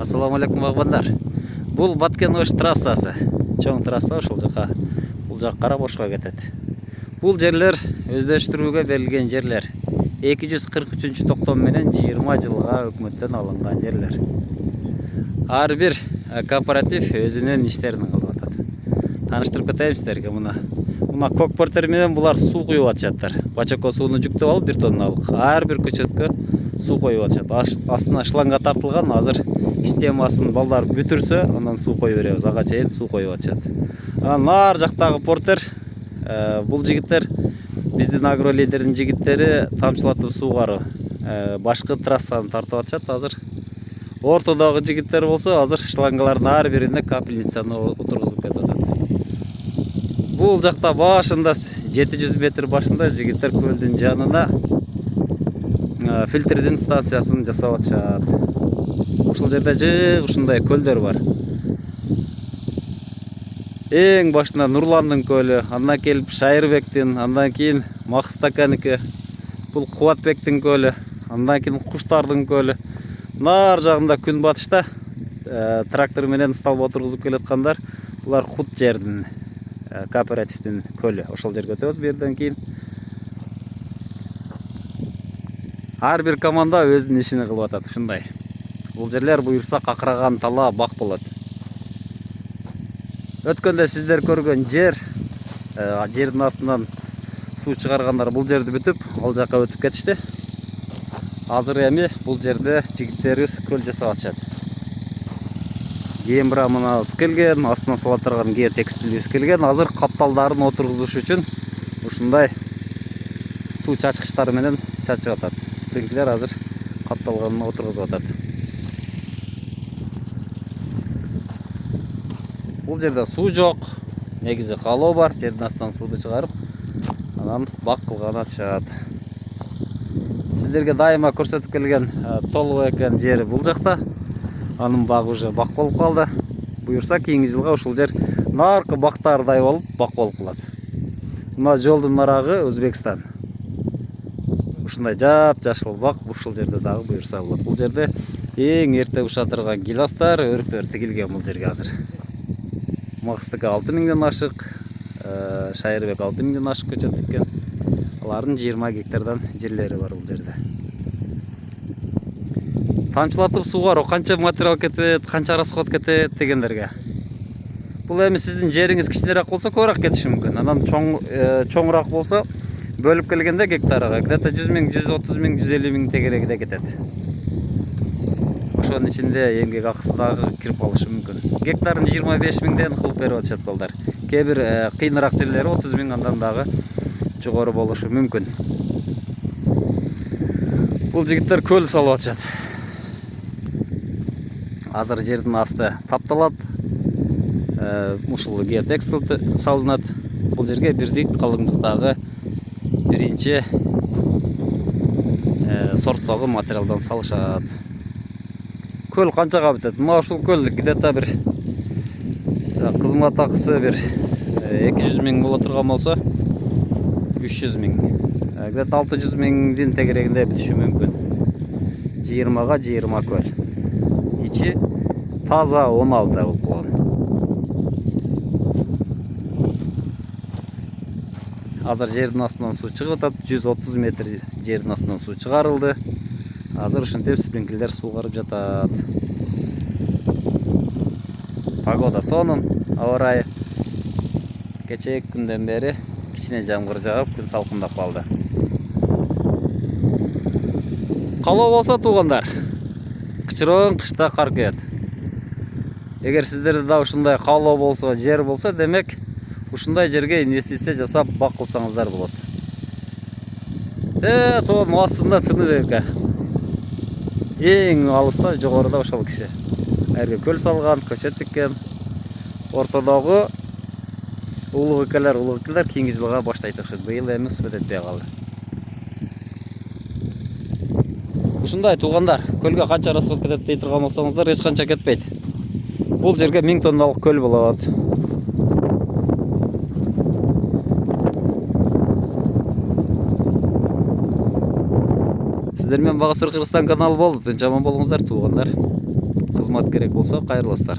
Ассаламу алейкум багбандар. Бул Баткен-Ош трассасы. Чоң трасса ошол жака. Бул жак Карабошко кетет. Бул жерлер өздөштүрүүгө берилген жерлер. 243 токтом менен 20 жылга өкмөттөн алынган жерлер. Ар бир кооператив өзүнүн иштерин кылып атат. Тааныштырып кетейин сиздерге мына. Мына көкпөртөр менен булар суу куюп атышаттыр. Бачокко сууну жүктөп алып 1 тонналык ар бир көчөткө суу коюп атышат. Астына шланга тартылган. Азыр системасын балдар бүтүрсө, андан суу кое беребиз. Ага чейин суу коюп атышат. Анан нар жактагы порттер, бул жигиттер биздин агро лидердин жигиттери тамчылатып суугаруу башкы трассаны тартып атышат. Азыр ортодогу жигиттер болсо, азыр шлангалардын ар бирине капельницаны отургузуп кетип атат. Бул жакта башында 700 метр башында жигиттер көлдүн жанына фильтрдин станциясын жасап атышат. Ушул жерде жык ушундай көлдөр бар. Эң башында Нурландын көлү, андан келип Шайырбектин, андан кийин Макстаканики, бул Кубатбектин көлү, андан кийин Куштардын көлү. Нар жагында күн батышта трактор менен сталба отургузуп келаткандар, булар Кут жердин кооперативдин көлү. Ошол жерге өтөбүз берден кийин. Ар бир команда өзүнүн ишин кылып атат ушундай. Бул жерлер буюрса какыраган тала бак болот. Өткөндө сиздер көргөн жер, жердин астынан суу чыгаргандар бул жерди бүтүп, ал жака өтүп кетишти. Азыр эми бул жерде жигиттерибиз көл жасап атышат. Кийин мына келген, астынан сала турган геотекстилибиз келген. Азыр капталдарын отургузуш үчүн ушундай суу чачкычтары менен чачып атат. Спринклер азыр капталганына отургузуп атат. Бул жерде суу жок, негизи калоо бар, жердин астынан сууду чыгарып, анан бак кылган атышат. Сиздерге дайыма көрсөтүп келген Толук экен жери бул жакта. Анын багы уже бак болуп калды. Буюрса кийинки жылга ушул жер наркы бактардай болуп бак болуп калат. Мына жолдун нарагы Өзбекстан. Ушундай жап-жашыл бак ушул жерде дагы буюрса болот. Бул жерде эң эрте уша турган гиластар, өрүктөр тигилген бул жерге азыр. Макстыка 6000ден ашык, Шайырбек 6000ден ашык көчөт тиккен. Алардын 20 гектардан жерлери бар бул жерде. Тамчылатып суугаруу канча материал кетет, канча расход кетет дегендерге. Бул эми сиздин жериңиз кичинерээк болсо көбүрөөк кетиши мүмкүн. Анан чоңураак болсо бөлүп келгенде гектарга где-то 100 000, 130 000, 150 000 тегерегиде кетет. Ошонун ичинде эмгек акысы дагы кирип калышы мүмкүн. Гектарын 25 000ден кылып берип атышат балдар. Кээ бир кыйыныраак жерлери 30 000 андан дагы жогору болушу мүмкүн. Бул жигиттер көл салып атышат. Азыр жердин асты тапталат. Ушул геотекстил салынат. Бул жерге бирдик калыңдыктагы биринчи сорттогу материалдан салышат. Көл канчага бүтөт? Мына ушул көл где-то бир кызмат акысы бир 200 000 боло турган болсо 300 000. Где-то 600 000дин тегерегинде бүтүшү мүмкүн. 20га 20 көл. Ичи таза 16 болуп калган. Азыр жердин астынан суу чыгып атат. 130 метр жердин астынан суу чыгарылды. Азыр ушинтип спринклер суугарып жатат. Погода сонун, аба ырайы. Кечээки күндөн бери кичине жамгыр жаап, күн салкындап калды. Калоо болсо туугандар, кычырың кышта кар күйөт. Эгер сиздерде да ушундай калоо болсо, жер болсо, демек ушундай жерге инвестиция жасап бак кылсаңыздар болот. Тоонун астында Тыныбек. Эң алыста жогоруда ошол киши. Эрге көл салган, көчөт тиккен. Ортодогу улуг экелер кийинки жылга баштайт окшойт. Быйыл эми сүрөт этпей калды. Ушундай туугандар, көлгө канча расход кетет дей турган болсоңуздар, эч канча кетпейт. Бул жерге 1000 тонналык көл болот. Сиздер менен Багасыр Кыргызстан каналы болду. Жаман болуңуздар туугандар. кызмат керек болсо кайрыласыздар.